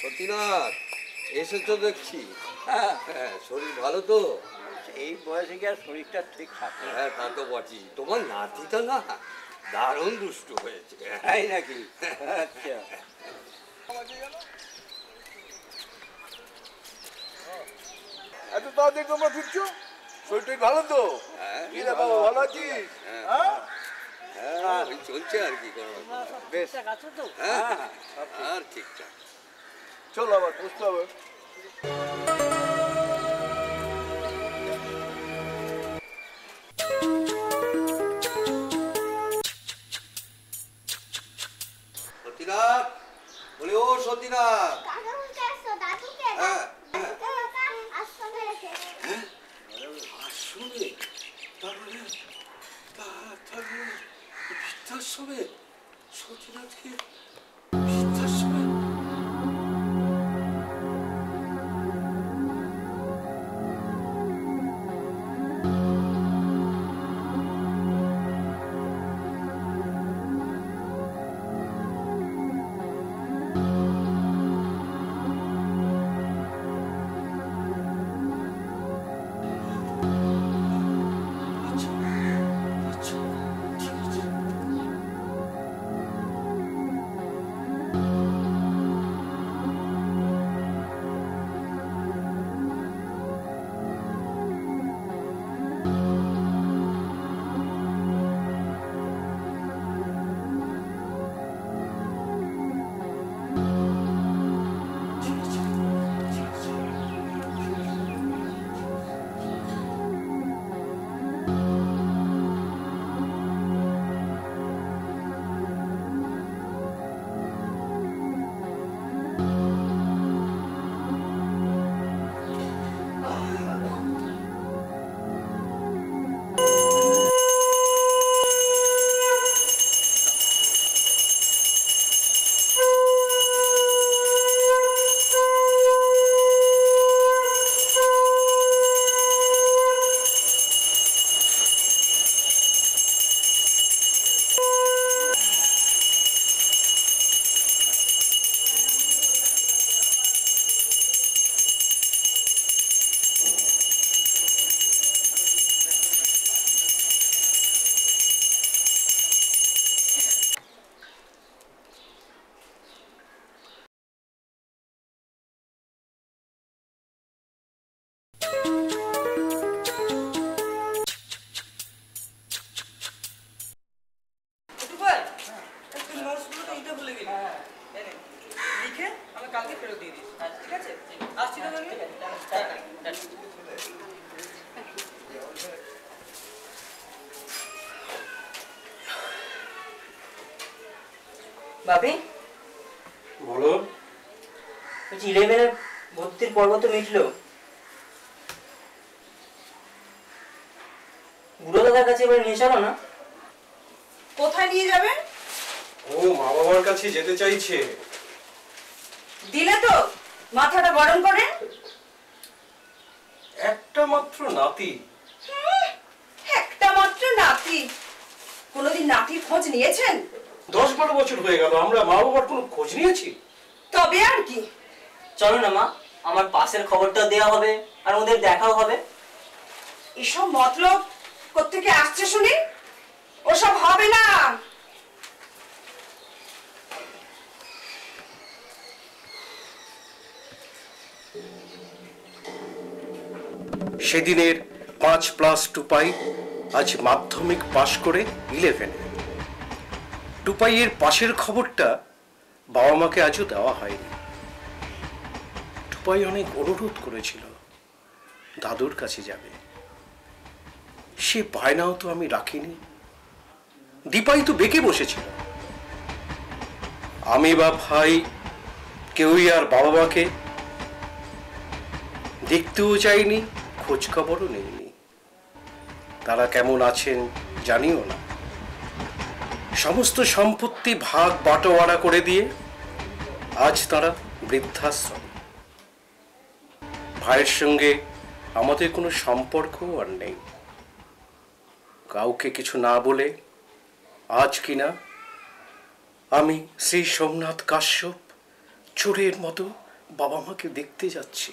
সতীনাথ এসেছো দেখছি। হ্যাঁ, শরীর ভালো তো? এই বয়সে কি আর শরীরটা ঠিক থাকে? হ্যাঁ, তা তো বলছি। তোমার নাতিটা না দারুণ দুষ্টু হয়েছে। তাই নাকি? আচ্ছা, এত তাড়াতাড়ি তোমরা ফিরছো? শরীরটা ভালো তো? কি রে বাবা, ভালো আছিস? হ্যাঁ, হ্যাঁ, ওই চলছে আর কি কোনো বেশ। হ্যাঁ, আর ঠিকঠাক। চলো আবার বসতে হবে। সতীনাথ, বলি ও সতীনাথ। হ্যাঁ, আসলে তাহলে বৃদ্ধাশ্রমে সতীনাথকে বৃদ্ধাশ্রমে বাপি বলো। 11-এর ভর্তির পর্ব তো মিটলো, বুড়ো দাদার কাছে এবার নিয়ে চলো না। কোথায় নিয়ে যাবেন? ও মা বাবার কাছে যেতে চাইছে। দিলে তো মাথাটা গরম করে। একটা মাত্র নাতি। একটা মাত্র নাতি? কোনোদিন নাতির খোঁজ নিয়েছেন? 10-12 বছর হয়ে গেল, আমরা মা বাবার কোনো খোঁজ নিয়েছি? তবে আর কি। চলো না মা, আমার পাশের খবরটা দেওয়া হবে আর ওদের দেখাও হবে। এসব মতলব কোত্থেকে আসছে শুনি? ওসব হবে না। সেদিনের 5+ টুপাই আজ মাধ্যমিক পাশ করে 11। টুপাইয়ের পাশের খবরটা বাবা মাকে আজও দেওয়া হয়নি। টুপাই অনেক অনুরোধ করেছিল দাদুর কাছে যাবে, সে বায়নাও তো আমি রাখিনি। দীপাই তো বেঁকে বসেছিল। আমি বা ভাই কেউই আর বাবা মাকে দেখতেও চাইনি, খোঁজ খবরও নেইনি। তারা কেমন আছেন জানিও না। সমস্ত সম্পত্তি ভাগ বাটোয়ারা করে দিয়ে আজ তারা বৃদ্ধাশ্রম। ভাইয়ের সঙ্গে আমাদের কোনো সম্পর্কও আর নেই। কাউকে কিছু না বলে আজ কিনা আমি শ্রী সোমনাথ কাশ্যপ চোরের মতো বাবা মাকে দেখতে যাচ্ছি।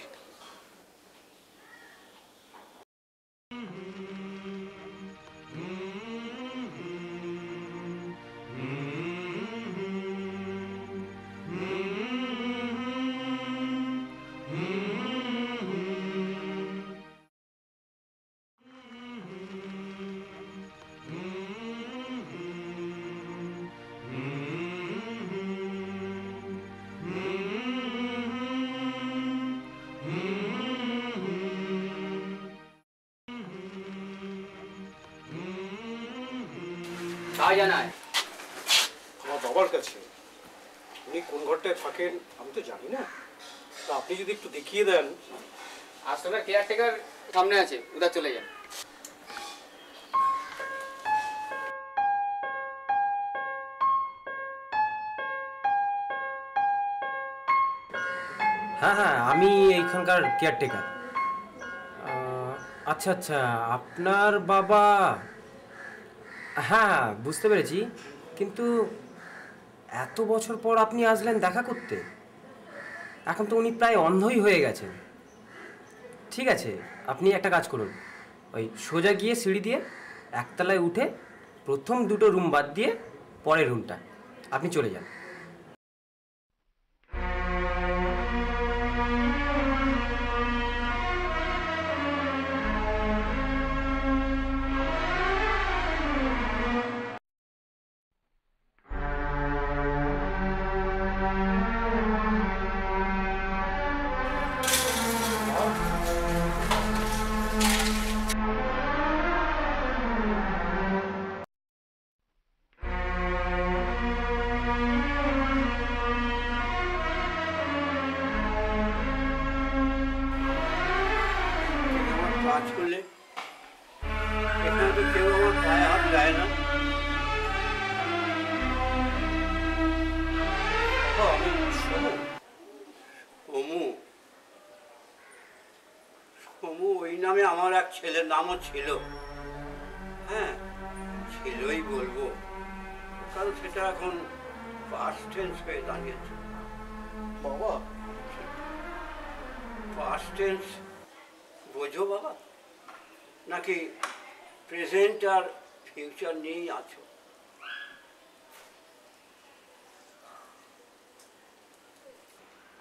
জানায় আমার বাবার কাছে। উনি কোন ঘরটায় থাকেন আমি তো জানি না, তা আপনি যদি একটু দেখিয়ে দেন। আসলে কেয়ারটেকার সামনে আছে, উদার চলে যান। হ্যাঁ হ্যাঁ, আমি এইখানকার কেয়ারটেকার। আচ্ছা আচ্ছা, আপনার বাবা, হ্যাঁ বুঝতে পেরেছি, কিন্তু এত বছর পর আপনি আসলেন দেখা করতে? এখন তো উনি প্রায় অন্ধই হয়ে গেছেন। ঠিক আছে, আপনি একটা কাজ করুন, ওই সোজা গিয়ে সিঁড়ি দিয়ে একতলায় উঠে প্রথম দুটো রুম বাদ দিয়ে পরের রুমটা আপনি চলে যান। আমার কাজ করলে এখানে তো কেউ আমার পায়ে হাত দেয় না। বাবা, আমি সোমু। সমু, সমু ওই নামে আমার এক ছেলের নামও ছিল। হ্যাঁ, ছিলই বলবো, কারণ সেটা এখন পাস্ট টেন্স হয়ে দাঁড়িয়েছে। বাবা, পাস্ট টেন্স বোঝো বাবা, নাকি প্রেজেন্ট আর ফিউচার নিয়েই আছো?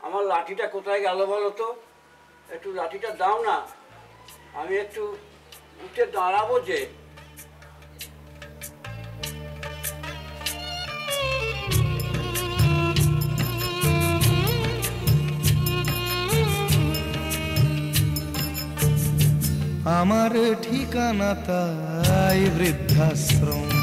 আমার লাঠিটা কোথায় গেল বলো তো? একটু লাঠিটা দাও না, আমি একটু উঠে দাঁড়াবো যে। আমার ঠিকানা তাই বৃদ্ধাশ্রম।